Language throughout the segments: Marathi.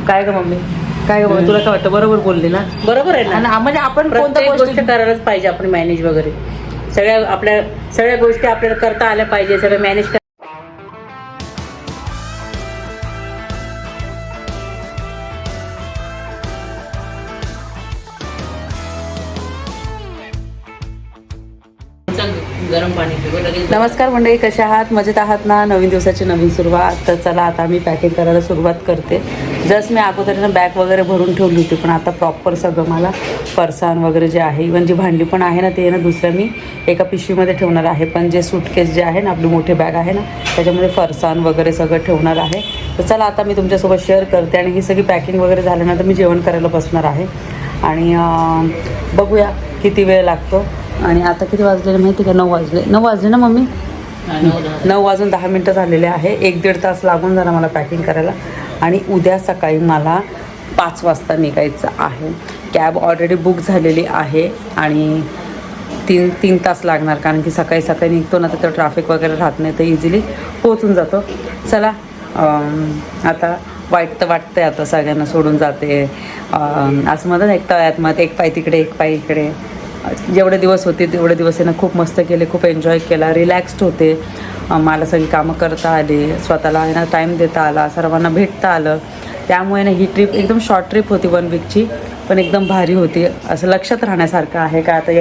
काय ग मम्मी, काय ग तुला काय वाटतं? बरोबर बोलली ना? बरोबर आहे ना. म्हणजे आपण कोणत्या गोष्ट करायलाच पाहिजे आपण मॅनेज वगैरे. सगळ्या गोष्टी आपल्याला करता आल्या पाहिजे, सगळं मॅनेज. गरम पाणी. नमस्कार मंडळी, कशा आहात? मजेत आहात ना? नवीन दिवसाची नवीन सुरुवात. तर चला आता मी पॅकिंग करायला सुरुवात करते. जस्ट मी अगोदर बॅग वगैरे भरून ठेवली होती, पण आता प्रॉपर सगळं मला फरसाण वगैरे जे आहे, इव्हन जी भांडी पण आहे ना, ते ना दुसऱ्या मी एका पिशवीमध्ये ठेवणार आहे. पण जे सूटकेस जे आहे ना, आपली मोठी बॅग आहे ना, त्याच्यामध्ये फरसाण वगैरे सगळं ठेवणार आहे. तर चला आता मी तुमच्यासोबत शेअर करते. आणि ही सगळी पॅकिंग वगैरे झाल्यानंतर मी जेवण करायला बसणार आहे. आणि बघूया किती वेळ लागतो. आणि आता किती वाजलेले माहिती का? 9 वाजले ना मम्मी? 9 वाजून 10 मिनटं झालेले आहे. 1-1.5 तास लागून जाणार मला पॅकिंग करायला. आणि उद्या सकाळी मला 5 वाजता निघायचं आहे. कॅब ऑलरेडी बुक झालेली आहे आणि 3 तास लागणार, कारण की सकाळी सकाळी निघतो ना, तर ट्रॅफिक वगैरे राहत नाही, तर इझिली पोहोचून जातो. चला आता वाईट तर वाटतंय, आता सगळ्यांना सोडून जाते असं म्हणतात, एक तळ्यात मग एक पाय तिकडे एक पाय इकडे. जेवढे दिवस होते तेवढे दिवस आहे ना, खूप मस्त केले, खूप एन्जॉय केला, रिलॅक्स्ड होते. मला सगळी कामं करता आली, स्वतःला आहे ना टाईम देता आला, सर्वांना भेटता आलं. त्यामुळे ना ही ट्रिप एकदम शॉर्ट ट्रिप होती, 1 वीकची, पण एकदम भारी होती. असं लक्षात राहण्यासारखं आहे का आता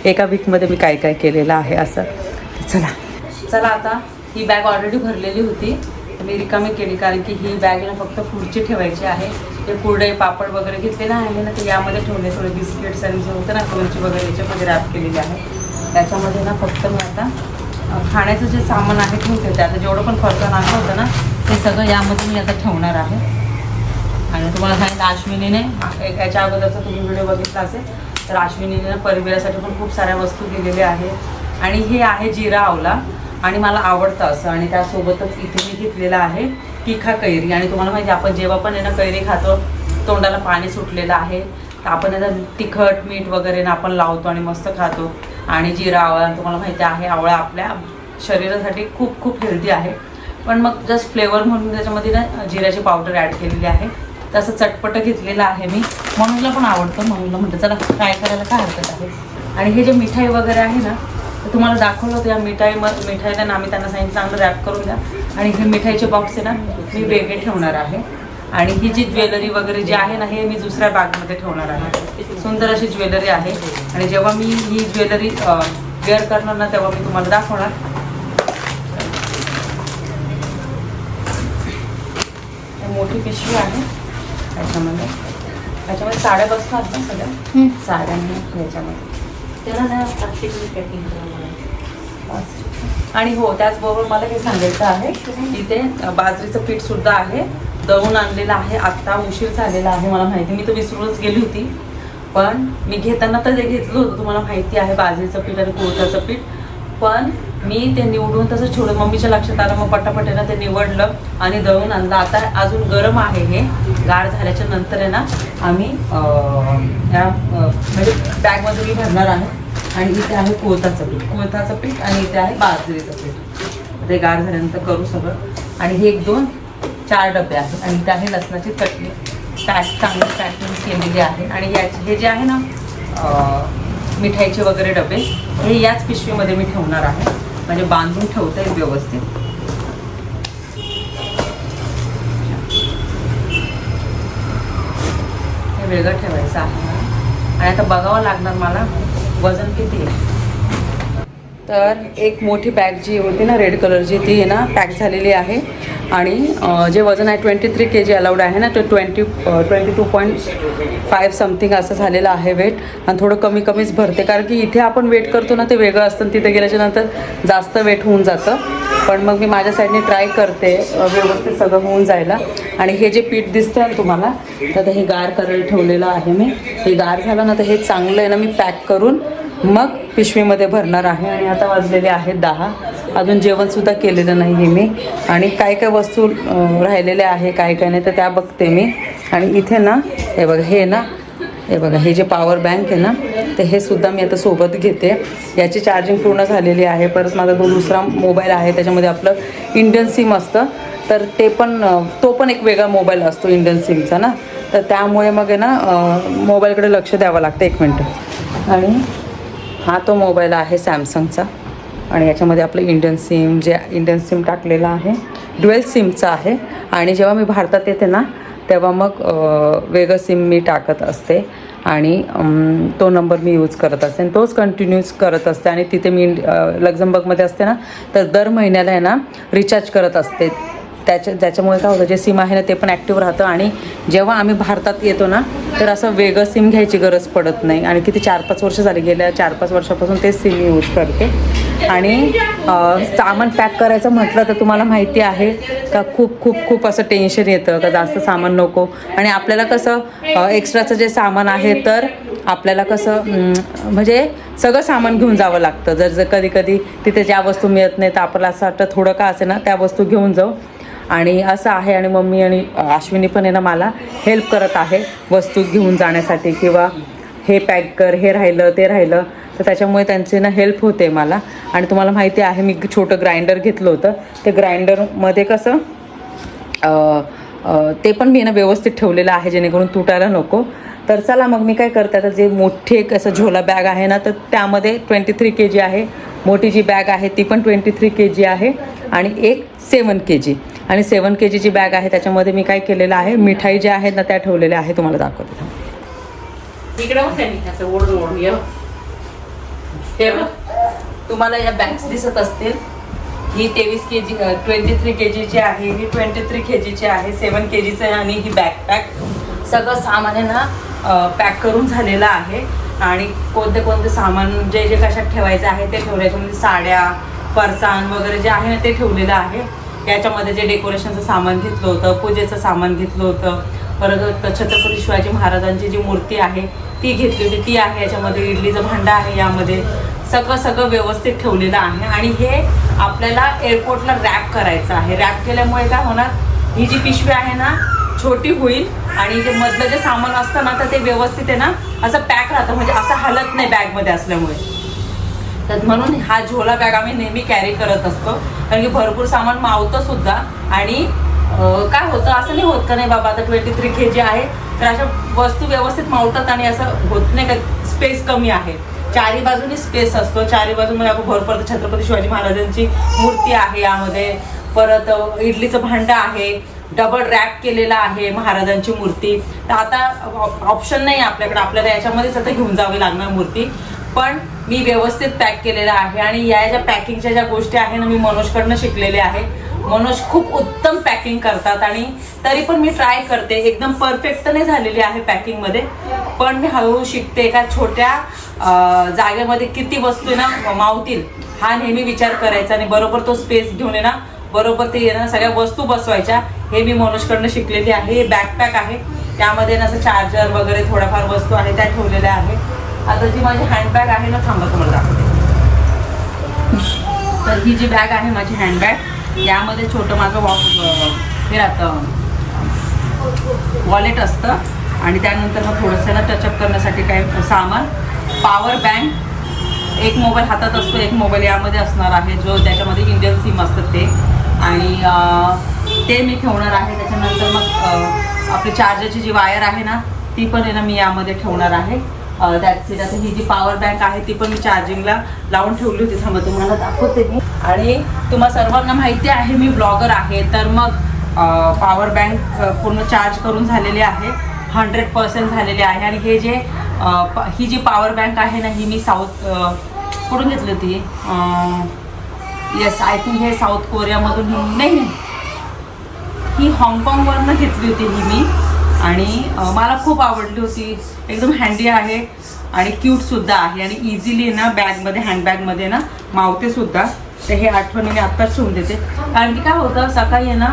एका वीकमध्ये मी काय काय केलेलं आहे असं. चला आता ही बॅग ऑलरेडी भरलेली होती, मी रिकामी केली, कारण की ही बॅग ना फक्त पुढची ठेवायची आहे. ते कुरडे पापड वगैरे घेतलेलं आहे ना, ते यामध्ये ठेवले. थोडे बिस्किट्स आणि जे होतं ना लोणची वगैरे याच्यामध्ये रॅप केलेले आहे. त्याच्यामध्ये ना फक्त मी आता खाण्याचं जे सामान आहे ठेवते. ते आता जेवढं पण फरसाण आणलं होतं ना, ते सगळं यामध्ये मी आता ठेवणार आहे. आणि तुम्हाला सांगितलं अश्विनीने याच्या अगोदरचा तुम्ही व्हिडिओ बघितला असेल, तर अश्विनीने ना परिवारासाठी पण खूप साऱ्या वस्तू दिलेल्या आहेत. आणि हे आहे जिरा आवला, आणि मला आवडतं असं. आणि त्यासोबतच इथे मी घेतलेलं आहे तिखा कैरी. आणि तुम्हाला माहिती आहे, आपण जेव्हा पण आहे ना कैरी खातो, तोंडाला पाणी सुटलेलं आहे, तर आपण याचा तिखट मीठ वगैरे ना आपण लावतो आणि मस्त खातो. आणि जिरा आवळा तुम्हाला माहिती आहे, आवळा आपल्या शरीरासाठी खूप खूप हेल्दी आहे. पण मग जस्ट फ्लेवर म्हणून त्याच्यामध्ये ना जिऱ्याची पावडर ॲड केलेली आहे. तसं चटपटं घेतलेलं आहे मी. म्हणूनला पण आवडतं, म्हणूनला म्हटलं चला ट्राय करायला काय हरकत आहे. आणि हे जे मिठाई वगैरे आहे ना, तर तुम्हाला दाखवलं होतं, या मिठाईला ना आम्ही त्यांना सांगितलं चांगलं रॅप करून द्या. आणि हे मिठाईचे बॉक्स आहे ना, मी वेगळे ठेवणार आहे. आणि ही जी ज्वेलरी वगैरे जी आहे ना, हे मी दुसऱ्या बॅगमध्ये ठेवणार आहे. सुंदर अशी ज्वेलरी आहे. आणि जेव्हा मी ही ज्वेलरी वेअर करणार ना, तेव्हा मी तुम्हाला दाखवणार. मोठी पिशवी आहे त्याच्यामध्ये साड्या बसतात ना, सगळ्या साड्यांना ह्याच्यामध्ये त्याला ना प्लास्टिकची पॅकिंग करावं. आणि हो, त्याचबरोबर मला हे सांगायचं आहे, इथे बाजरीचं पीठ सुद्धा आहे, दळून आणलेलं आहे. आत्ता उशीर झालेला आहे, मला माहिती, मी तर विसरूनच गेली होती. पण मी घेताना तर ते घेतलं होतं, तुम्हाला माहिती आहे, बाजरीचं पीठ आणि कुळथाचं पीठ. पण मी ते निवडून तसंच ठेवलं. मम्मीच्या लक्षात आलं, मग पटापट आहे ना ते निवडलं आणि दळून आणलं. आता अजून गरम आहे, हे गार झाल्याच्या नंतर आहे ना आम्ही या म्हणजे बॅगमध्ये मी भरणार आहे. आणि इथे आहे कुळथाचं पीठ आणि इथे आहे बाजरीचं पीठ. ते गार झाल्यानंतर करू सगळं. आणि हे 1-2-4 डबे आहेत. आणि इथे आहे लसणाची चटणी चांगली पॅकिंग केलेली आहे. आणि हे जे आहे ना मिठाईचे वगैरे डबे, हे याच पिशवीमध्ये मी ठेवणार आहे, म्हणजे बांधून ठेवता येईल व्यवस्थित. हे वेगळं ठेवायचं आहे मला. आणि आता बघावं लागणार मला वजन किती आहे. तर एक मोठी बॅग जी होती ना रेड कलरची, ती आहे ना पॅक झालेली आहे. आणि जे वजन आहे 23 kg अलाउड आहे ना, ते 22.5 समथिंग असं झालेलं आहे वेट. आणि थोडं कमीच भरते, कारण की इथे आपण वेट करतो ना ते वेगळं असतं, तिथे गेल्याच्या नंतर जास्त वेट होऊन जातं. पण मग मी माझ्या साईडने ट्राय करते व्यवस्थित सगळं होऊन जायला. आणि हे जे पीठ दिसतं ना तुम्हाला, तर हे गार करायला ठेवलेलं आहे मी. हे गार झालं ना, तर हे चांगलं आहे ना, मी पॅक करून मग पिशवीमध्ये भरणार आहे. आणि आता वाजलेले आहेत 10. अजून जेवणसुद्धा केलेलं नाही आहे मी. आणि काय काय वस्तू राहिलेल्या आहे, काय काय नाही, तर त्या बघते मी. आणि इथे ना हे बघा हे जे पॉवर बँक आहे ना, तर हे सुद्धा मी आता सोबत घेते. याची चार्जिंग पूर्ण झालेली आहे. परत माझा दुसरा मोबाईल आहे, त्याच्यामध्ये आपलं इंडियन सिम असतं, तर ते पण तो पण एक वेगळा मोबाईल असतो इंडियन सिमचा ना, तर त्यामुळे मग आहे ना मोबाईलकडे लक्ष द्यावं लागतं. 1 मिनटं. आणि हा तो मोबाईल आहे सॅमसंगचा आणि याच्यामध्ये आपलं इंडियन सिम टाकलेलं आहे, ड्युएल सिमचा आहे. आणि जेव्हा मी भारतात येते ना तेव्हा मग वेगळं सिम मी टाकत असते आणि तो नंबर मी यूज करत असते आणि तोच कंटिन्यूज करत असते. आणि तिथे मी लक्झमबर्गमध्ये असते ना, तर दर महिन्याला आहे ना रिचार्ज करत असते. ज्याच्यामुळे काय होतं, जे सिम आहे ना ते पण ॲक्टिव्ह राहतं. आणि जेव्हा आम्ही भारतात येतो ना तर असं वेगळं सिम घ्यायची गरज पडत नाही. आणि किती 4-5 वर्ष झाली, गेल्या 4-5 वर्षापासून तेच सिम यूज करते. आणि सामान पॅक करायचं म्हटलं तर तुम्हाला माहिती आहे का खूप असं टेन्शन येतं का जास्त सामान नको. आणि आपल्याला कसं एक्स्ट्राचं जे सामान आहे तर आपल्याला कसं म्हणजे सगळं सामान घेऊन जावं लागतं. जर कधी तिथे ज्या वस्तू मिळत नाही तर आपल्याला असं वाटतं थोडं का असे ना त्या वस्तू घेऊन जाऊ. आणि असं आहे. आणि मम्मी आणि अश्विनी पण आहे ना मला हेल्प करत आहे वस्तू घेऊन जाण्यासाठी, किंवा हे पॅक कर, हे राहिलं ते राहिलं, तर त्याच्यामुळे त्यांची ना हेल्प होते मला. आणि तुम्हाला माहिती आहे मी छोटं ग्राइंडर घेतलं होतं, ते ग्राइंडरमध्ये कसं ते पण मी ना व्यवस्थित ठेवलेलं आहे जेणेकरून तुटायला नको. तर चला मग मी काय करते, आता जे मोठी एक असं झोला बॅग आहे ना तर त्यामध्ये 23 kg आहे. मोठी जी बॅग आहे ती पण 23 kg आहे आणि एक 7 kg. आणि 7 kg ची बॅग आहे त्याच्यामध्ये मी काय केलेलं आहे, मिठाई ज्या आहेत ना त्या ठेवलेल्या आहे. तुम्हाला दाखवते. इकडे बघ त्यांनी असं ओढून ये. हे बघ, तुम्हाला या बॅग्स दिसत असतील. ही 23 kg 23 kg ची आहे, ही 23 kg ची आहे, 7 kg आहे. आणि ही बॅकपॅक सगळं सामान आहे ना पॅक करून झालेलं आहे. आणि कोणते सामान जे कशात ठेवायचं आहे ते ठेवलं. याच्यामध्ये साड्या, फरसाण वगैरे जे आहे ना ते ठेवलेलं आहे. याच्यामध्ये जे डेकोरेशनचं सामान घेतलं होतं, पूजेचं सामान घेतलं होतं, परत छत्रपती शिवाजी महाराजांची जी मूर्ती आहे ती घेतली होती, ती आहे. याच्यामध्ये इडलीचं भांडं आहे, यामध्ये सगळं व्यवस्थित ठेवलेलं आहे. आणि हे आपल्याला एअरपोर्टला रॅप करायचं आहे. रॅप केल्यामुळे काय होणार, ही जी पिशवी आहे ना छोटी होईल आणि जे मधलं जे सामान असतं ना तर ते व्यवस्थित आहे ना असं पॅक राहतं, म्हणजे असं हलत नाही बॅगमध्ये असल्यामुळे. तर म्हणून हा झोला बॅग आम्ही नेहमी कॅरी करत असतो, कारण की भरपूर सामान मावतं सुद्धा. आणि काय होतं असं नाही होत का नाही बाबा आता 23 kg आहे तर अशा वस्तू व्यवस्थित मावतात आणि असं होत नाही का स्पेस कमी आहे. चारी बाजूनी स्पेस असतो, चारी बाजूमध्ये आपण भरपूर छत्रपती शिवाजी महाराजांची मूर्ती आहे यामध्ये, परत इडलीचं भांडं आहे, डबल रॅप केलेला आहे महाराजांची मूर्ती. तर आता ऑप्शन नाही आपल्याकडे, आपल्याला याच्यामध्येच आता घेऊन जावी लागणार मूर्ती. पण मी व्यवस्थित पॅक केलेलं आहे. आणि या ज्या पॅकिंगच्या ज्या गोष्टी आहे ना मी मनोजकडनं शिकलेले आहे. मनोज खूप उत्तम पॅकिंग करतात आणि तरी पण मी ट्राय करते. एकदम परफेक्ट नाही झालेली आहे पॅकिंगमध्ये, पण मी हळूहळू शिकते. एका छोट्या जागेमध्ये किती वस्तू ना मावतील हा नेहमी विचार करायचा आणि बरोबर तो स्पेस घेऊन आहे ना बरोबर ते ना सगळ्या वस्तू बसवायच्या. हे मी मनोजकडनं शिकलेली आहे. हे बॅकपॅक आहे, त्यामध्ये ना असं चार्जर वगैरे थोड्याफार वस्तू आहे त्या ठेवलेल्या आहे. आता जी माझी हँडबॅग आहे ना, थांबा तुम्हाला दाखवते. तर ही जी बॅग आहे माझी हँडबॅग, यामध्ये छोटं माझं हे राहतं वॉलेट असतं. आणि त्यानंतर मग थोडंसं ना टचअप करण्यासाठी काय सामान, पॉवर बँक, एक मोबाईल हातात असतो, एक मोबाईल यामध्ये असणार आहे जो त्याच्यामध्ये इंडियन सिम असतं ते. आणि ते मी ठेवणार आहे. त्याच्यानंतर मग आपली चार्जरची जी वायर आहे ना ती पण आहे ना मी यामध्ये ठेवणार आहे. That's it. आता ही जी पॉवर बँक आहे ती पण मी चार्जिंगला लावून ठेवली होती. थांबा तुम्हाला दाखवते मी. आणि तुम्हाला सर्वांना माहिती आहे मी ब्लॉगर आहे, तर मग पॉवर बँक पूर्ण चार्ज करून झालेली आहे, 100% झालेली आहे. आणि हे जे ही जी पॉवर बँक आहे ना ही मी कुठून घेतली होती, येस आय थिंक हे साऊथ कोरियामधून, नाही ही हाँगकाँगवरनं घेतली होती ही मी. आणि मला खूप आवडली होती. एकदम हँडी आहे आणि क्यूटसुद्धा आहे आणि इझिली ना बॅगमध्ये हँडबॅगमध्ये ना मावते सुद्धा. तर हे आठवणीने आत्ताच ठेवून देते, कारण की काय होतं सकाळी आहे ना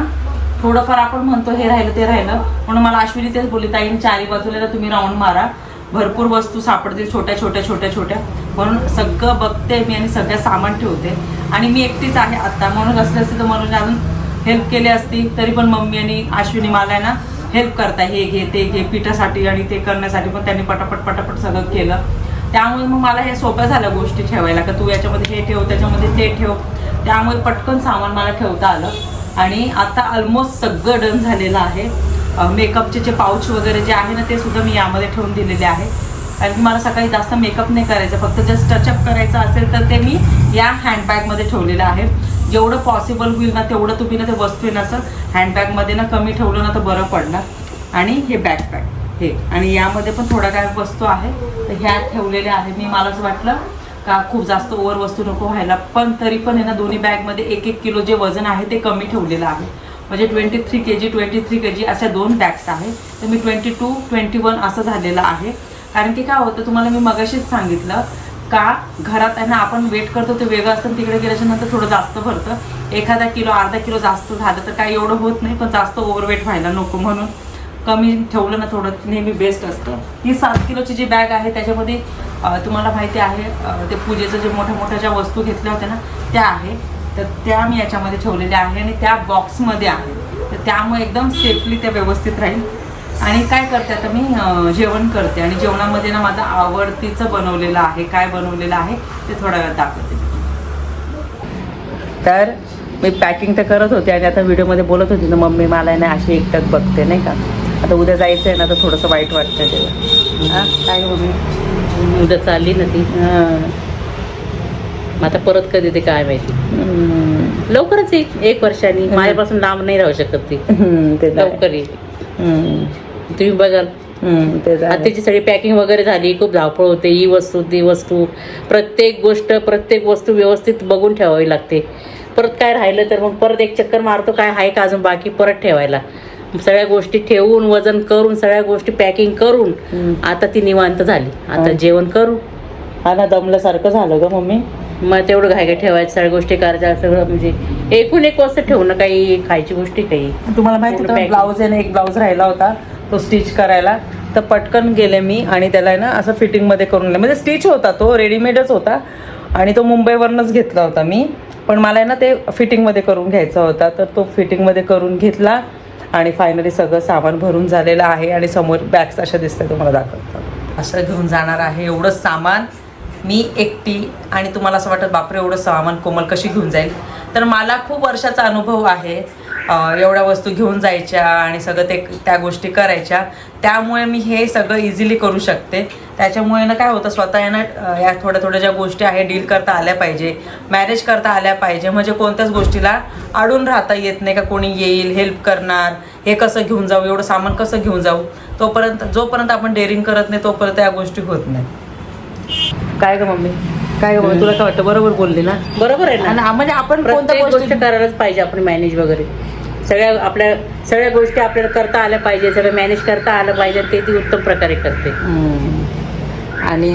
थोडंफार आपण म्हणतो हे राहिलं ते राहिलं, म्हणून मला अश्विनी तेच बोलली ताईन चारी बाजूला तुम्ही राऊंड मारा, भरपूर वस्तू सापडतील छोट्या छोट्या. म्हणून सगळं बघते मी आणि सगळं सामान ठेवते. आणि मी एकटीच आहे आत्ता, म्हणून असले असते तर म्हणून अजून हेल्प केली असती. तरी पण मम्मी आणि अश्विनी मला आहे ना हेल्प करता, हे घे ते घे पिठासाठी आणि ते करण्यासाठी, पण त्यांनी पटापट सगळं केलं. त्यामुळे मग मला हे सोप्या झाल्या गोष्टी ठेवायला, का तू याच्यामध्ये हे ठेव त्याच्यामध्ये ते ठेव. त्यामुळे पटकन सामान मला ठेवता आलं. आणि आता ऑलमोस्ट सगळं डन झालेलं आहे. मेकअपचे जे पाऊच वगैरे जे आहे ना ते सुद्धा मी यामध्ये ठेवून दिलेले आहे. कारण की मला सकाळी जास्त मेकअप नाही करायचं, फक्त जस्ट टचअप करायचं असेल तर ते मी या हँडबॅगमध्ये ठेवलेलं आहे. जेवढं पॉसिबल होईल ना तेवढं तुम्ही ना ते वस्तू आहे ना असं हँडबॅगमध्ये ना कमी ठेवलं ना तर बरं पडणार. आणि हे बॅकपॅक हे, आणि यामध्ये पण थोडा काय वस्तू आहे तर ह्या ठेवलेल्या आहे. मी मला असं वाटलं का खूप जास्त ओव्हर वस्तू नको व्हायला, पण तरी पण आहे ना दोन्ही बॅगमध्ये 1-1 किलो जे वजन आहे ते कमी ठेवलेलं आहे. म्हणजे 23 kg अशा 2 बॅग्स आहे. तर मी 22-21 असं झालेलं आहे. कारण की काय होतं तुम्हाला मी मगाशीच सांगितलं का घरात आहे ना आपण वेट करतो ते वेगळं असतं, तिकडे गेल्याच्या नंतर थोडं जास्त भरतं. 1 किलो 1/2 किलो जास्त झालं तर काही एवढं होत नाही, पण जास्त ओव्हरवेट व्हायला नको म्हणून कमी ठेवलं ना थोडं नेहमी बेस्ट असतं. ही 7 किलोची जी बॅग आहे त्याच्यामध्ये तुम्हाला माहिती आहे ते पूजेचं जे मोठ्या ज्या वस्तू घेतल्या होत्या ना त्या आहे, तर त्या मी याच्यामध्ये ठेवलेल्या आहे आणि त्या बॉक्समध्ये आहे. तर त्यामुळे एकदम सेफली त्या व्यवस्थित राहील. आणि काय करते आता मी जेवण करते आणि जेवणामध्ये ना माझं आवडतीचं बनवलेलं आहे. काय बनवलेलं आहे ते थोड्या वेळात दाखवते. तर मी पॅकिंग तर करत होते आणि आता व्हिडिओमध्ये बोलत होती ना मम्मी मला नाही अशी एकटक बघते नाही का. आता उद्या जायचं आहे ना तर थोडंसं वाईट वाटतं तेव्हा. हां काय मम्मी उद्या चालली ना ती, मग आता परत कधी ते काय माहिती. लवकरच येईल 1 वर्षांनी. माझ्यापासून लांब नाही राहू शकत ती, ते लवकर येईल. तुम्ही बघाल आता त्याची सगळी पॅकिंग वगैरे झाली, खूप धावपळ होते. ही वस्तू ती वस्तू, प्रत्येक वस्तू व्यवस्थित बघून ठेवावी लागते. परत काय राहिलं तर मग परत एक चक्कर मारतो काय आहे का अजून बाकी परत ठेवायला. सगळ्या गोष्टी ठेवून वजन करून सगळ्या गोष्टी पॅकिंग करून आता ती निवांत झाली. आता जेवण करू. हा ना दमल्यासारखं झालं ग मम्मी. मग तेवढं घाय ठेवायचं, सगळ्या गोष्टी करायच्या सगळं, म्हणजे एकूण एक वस्तू ठेवणं, काही खायची गोष्टी काही. तुम्हाला माहिती होतं ब्लाऊज आहे ना, एक ब्लाऊज राहिला होता तो स्टिच करायला, तर पटकन गेले मी आणि त्याला ना असं फिटिंगमध्ये करून म्हणजे स्टिच होता तो रेडीमेडच होता आणि तो मुंबईवरूनच घेतला होता मी, पण मला ना ते फिटिंगमध्ये करून घ्यायचा होता. तर तो फिटिंगमध्ये करून घेतला आणि फायनली सगळं सामान भरून झालेलं आहे. आणि समोर बॅग्स अशा दिसतात तुम्हाला दाखवतात. असं घेऊन जाणार आहे एवढं सामान मी एकटी. आणि तुम्हाला असं वाटतं बापरे एवढं सामान कोमल कशी घेऊन जाईल, तर मला खूप वर्षाचा अनुभव आहे एवढ्या वस्तू घेऊन जायच्या आणि सगळं त्या गोष्टी करायच्या. त्यामुळे मी हे सगळं इझिली करू शकते. त्याच्यामुळे ना काय होतं स्वतः ना या थोड्या ज्या गोष्टी आहे डील करता आल्या पाहिजे, मॅनेज करता आल्या पाहिजे. म्हणजे कोणत्याच गोष्टीला अडून राहता येत नाही का कोणी येईल हेल्प करणार, हे कसं घेऊन जाऊ, एवढं सामान कसं घेऊन जाऊ. जोपर्यंत आपण डेअरिंग करत नाही तोपर्यंत या गोष्टी होत नाही. काय ग मम्मी तुला काय वाटतं? बरोबर बोलली ना? बरोबर आहे ना. म्हणजे आपण कोणत्या गोष्ट करायलाच पाहिजे आपण मॅनेज वगैरे. सगळ्या गोष्टी आपल्याला करता आल्या पाहिजे, सगळं मॅनेज करता आलं पाहिजे, ते ती उत्तम प्रकारे करते. आणि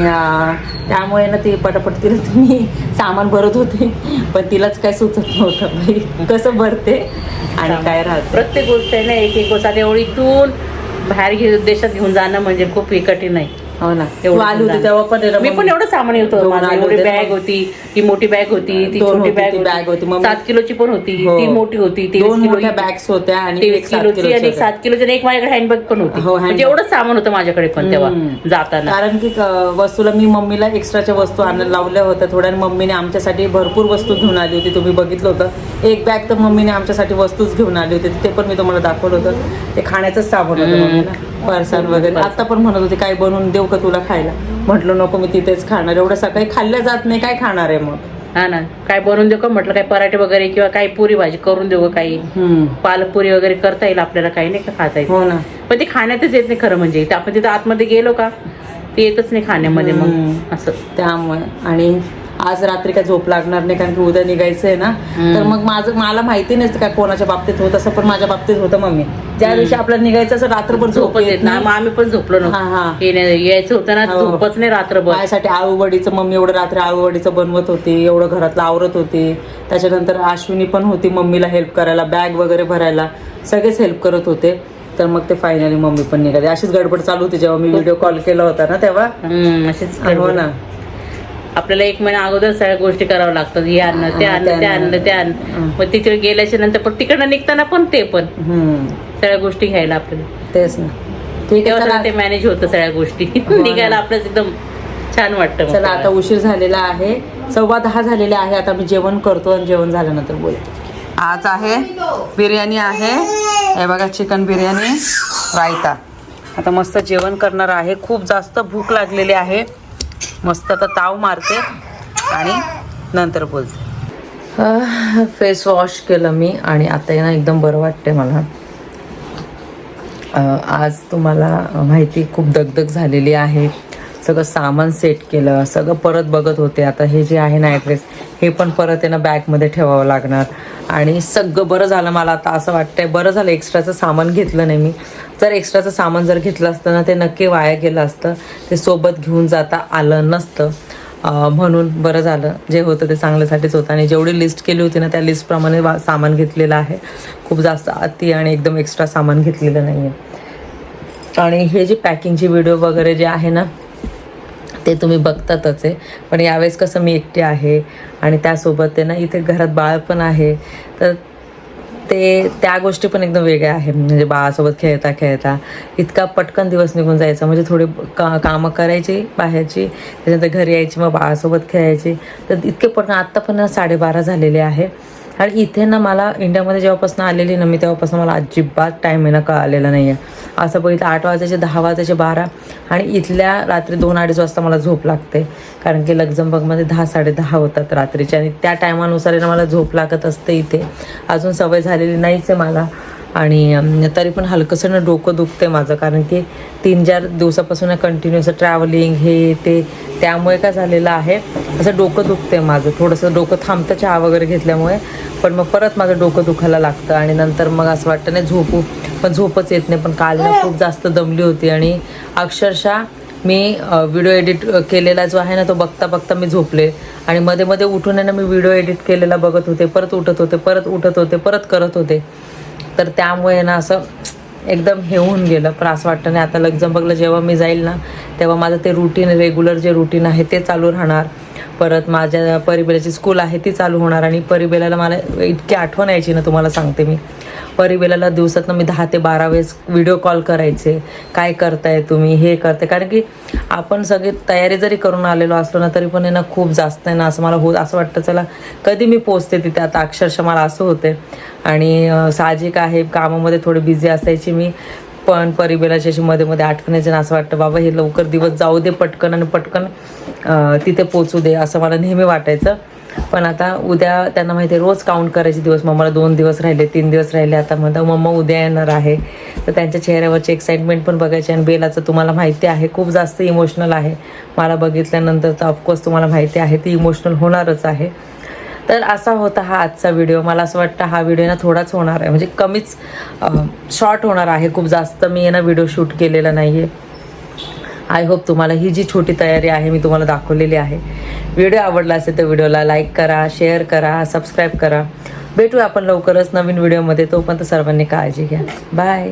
त्यामुळे ना ती पटापट तिला मी सामान भरत होते, पण तिलाच काय सुचत नव्हतं बाई कसं भरते आणि काय राहतं. प्रत्येक गोष्ट आहे ना एक गोष्ट. आता एवढीतून बाहेर देशात घेऊन जाणं म्हणजे खूप कठीण आहे. हो ना. आली होती तेव्हा पण मी पण एवढं सामान येतो. एवढी बॅग होती, ही मोठी बॅग होती, ती छोटी बॅग होती, 7 किलोची पण होती, ती मोठी होती, 23 किलो बॅग्स होत्या आणि 23 किलोची आणि 7 किलोची, एक माझ्याकडे हँडबॅग पण होती. म्हणजे एवढं सामान होतं माझ्याकडे पण तेव्हा जाताना. कारण की वस्तूला मी मम्मीला एक्स्ट्राच्या वस्तू आणायला लावल्या होत्या थोड्या. मम्मीने आमच्यासाठी भरपूर वस्तू घेऊन आली होती. तुम्ही बघितलं होतं एक बॅग तर मम्मीने आमच्यासाठी वस्तूच घेऊन आली होती. ते पण मी तुम्हाला दाखवलं होतं. ते खाण्याचंच सामान होतं मम्मीला, फरसाण वगैरे. आता पण म्हणत होते काय बनवून देऊ का तुला खायला, म्हटलं नको मी तिथेच खाणार. एवढं सकाळी खाल्ल्या जात नाही, काय खाणार आहे मग. हा ना, काय बनवून देऊ का म्हटलं, काय पराठे वगैरे किंवा काही पुरी भाजी करून देऊ, काही पालकपुरी वगैरे करता येईल आपल्याला, काही नाही का खाता येईल. हो ना. पण ते खाण्यातच येत नाही खरं म्हणजे. आपण तिथं आतमध्ये गेलो का ते येतच नाही खाण्यामध्ये मग असं. त्यामुळे आणि आज रात्री काय झोप लागणार नाही कारण की उद्या निघायचं आहे ना. तर मग मला माहिती नसतं काय कोणाच्या बाबतीत होत असं, पण माझ्या बाबतीत होतं मम्मी. ज्या दिवशी आपल्याला निघायचं असं रात्रभर झोपत येत ना, मग आम्ही पण झोपलो नव्हतो. यायचं होतं ना, झोपच नाही रात्रभर. माझ्यासाठी आळूवडीचं मम्मी एवढं रात्री आळूवडीचं बनवत होती, एवढं घरातलं आवरत होती. त्याच्यानंतर अश्विनी पण होती मम्मीला हेल्प करायला, बॅग वगैरे भरायला, सगळेच हेल्प करत होते. तर मग ते फायनली मम्मी पण निघाली. अशीच गडबड चालू होती जेव्हा मी व्हिडिओ कॉल केला होता ना तेव्हा. अशीच हो ना. आपल्याला 1 महिना अगोदर सगळ्या गोष्टी कराव्या लागतात. हे आणणं ते आणणं. मग तिकडे गेल्याच्या नंतर पण तिकडनं निघताना पण ते पण सगळ्या गोष्टी घ्यायला आपल्याला. तेच ना. ठीक आहे, ते मॅनेज होतं सगळ्या गोष्टी. निघायला आपल्याला एकदम छान वाटतं. चला आता उशीर झालेला आहे, 10:15 झालेले आहे. आता मी जेवण करतो आणि जेवण झाल्यानंतर बोलतो. आज आहे बिर्याणी आहे, हे बघा चिकन बिर्याणी, रायता. आता मस्त जेवण करणार आहे. खूप जास्त भूक लागलेली आहे. मस्त आता ताव मारते आणि नंतर बोलते. फेस वॉश केलं मी आणि आता ना एकदम बरं वाटते मला. आज तुम्हाला माहिती खूप दगदग झालेली आहे. सगळं सामान सेट केलं, सगळं परत बघत होते. आता हे जे आहे ना ॲड्रेस, हे पण परत आहे ना बॅगमध्ये ठेवावं लागणार. आणि सगळं बरं झालं मला आता असं वाटतंय, बरं झालं एक्स्ट्राचं सामान घेतलं नाही मी. जर एक्स्ट्राचं सामान जर घेतलं असतं ना ते नक्की वाया गेलं असतं, ते सोबत घेऊन जाता आलं नसतं. म्हणून बरं झालं, जे होतं ते चांगल्यासाठीच होतं. आणि जेवढी लिस्ट केली होती ना त्या लिस्टप्रमाणे सामान घेतलेलं आहे. खूप जास्त अति आणि एकदम एक्स्ट्रा सामान घेतलेलं नाही आहे. आणि हे जे पॅकिंगची व्हिडिओ वगैरे जे आहे ना ते तुम्ही बघतातच आहे. पण यावेळेस कसं मी एकटी आहे आणि त्यासोबत आहे ना इथे घरात बाळ पण आहे, तर त्या गोष्टी पण एकदम वेगळ्या आहे. म्हणजे बाळासोबत खेळता खेळता इतका पटकन दिवस निघून जायचा. म्हणजे थोडी कामं करायची बाहेरची, त्याच्यानंतर घरी यायची, मग बाळासोबत खेळायची. तर इतके पटकन आत्ता पण 12:30 झालेले आहे. आणि इथे ना मला इंडियामध्ये जेव्हापासून आलेली ना मी तेव्हापासून मला अजिबात टाईम आहे ना कळालेला नाही आहे. असं बघितलं 8 वाजायचे, 10 वाजायचे, 12 आणि इथल्या रात्री 2-2:30 वाजता मला झोप लागते. कारण की लक्झमबर्गमध्ये 10-10:30 होतात रात्रीचे आणि त्या टायमानुसार ना मला झोप लागत असते. इथे अजून सवय झालेली नाहीच आहे मला. आणि तरी पण हलकंसं ना डोकं दुखते माझं, कारण की 3-4 दिवसापासून कंटिन्युअस ट्रॅव्हलिंग हे ते, त्यामुळे काय झालेलं आहे असं डोकं दुखते माझं. थोडंसं डोकं थांबतं चहा वगैरे घेतल्यामुळे, पण मग परत माझं डोकं दुखायला लागतं आणि नंतर मग असं वाटतं नाही झोपू, पण झोपच येत नाही. पण काल ना खूप जास्त दमली होती आणि अक्षरशः मी व्हिडिओ एडिट केलेला जो आहे ना तो बघता बघता मी झोपले. आणि मध्ये मध्ये उठून आहे ना मी व्हिडिओ एडिट केलेला बघत होते, परत उठत होते, परत उठत होते, परत करत होते. तर त्यामुळे ना असं एकदम हे होऊन गेलं. पण असं वाटतं नाही आता लक्झमबर्गला जेव्हा मी जाईल ना तेव्हा माझं ते रुटीन, रेग्युलर जे रुटीन आहे ते चालू राहणार. परत माझ्या परिबेलाची स्कूल आहे ती चालू होणार. आणि परिबेलाला मला इतकी आठवण यायची ना तुम्हाला सांगते मी. परिबेलाला दिवसातनं मी 10 ते 12 वेळेस व्हिडिओ कॉल करायचे, काय करताय तुम्ही, हे करते. कारण की आपण सगळी तयारी जरी करून आलेलो असलो ना तरी पण आहे ना खूप जास्त आहे ना असं मला असं वाटतं चला कधी मी पोचते तिथे. आता अक्षरशः मला असं होते. आणि साहजिक आहे कामामध्ये थोडी बिझी असायची मी, पण परिबेलाची अशी मध्ये मध्ये आठवण यायची. असं वाटतं बाबा हे लवकर दिवस जाऊ दे पटकन आणि पटकन तिथे पोचू दे असं मला नेहमी वाटायचं. पण आता उद्या त्यांना माहिती आहे रोज काउंट करायचे दिवस. मम्माला 2 दिवस राहिले, 3 दिवस राहिले. आता म्हणतात मम्मा उद्या येणार आहे, तर त्यांच्या चेहऱ्यावरची एक्साइटमेंट पण बघायची. आणि बेलाचं तुम्हाला माहिती आहे खूप जास्त इमोशनल आहे. मला बघितल्यानंतर तर ऑफकोर्स तुम्हाला माहिती आहे ती इमोशनल होणारच आहे. तर असा होता हा आजचा व्हिडिओ. मला असं वाटतं हा व्हिडिओ ना थोडाच होणार आहे, म्हणजे कमीच शॉर्ट होणार आहे. खूप जास्त मी ना व्हिडिओ शूट केलेला नाही आहे. आय होप तुम्हाला ही जी छोटी तयारी आहे मी तुम्हाला दाखवलेली आहे. व्हिडिओ आवडला असेल तर व्हिडिओला लाईक करा, शेअर करा, सबस्क्राईब करा. भेटू आपण लवकरच नवीन व्हिडिओमध्ये. तोपर्यंत सर्वांनी काळजी घ्या. बाय.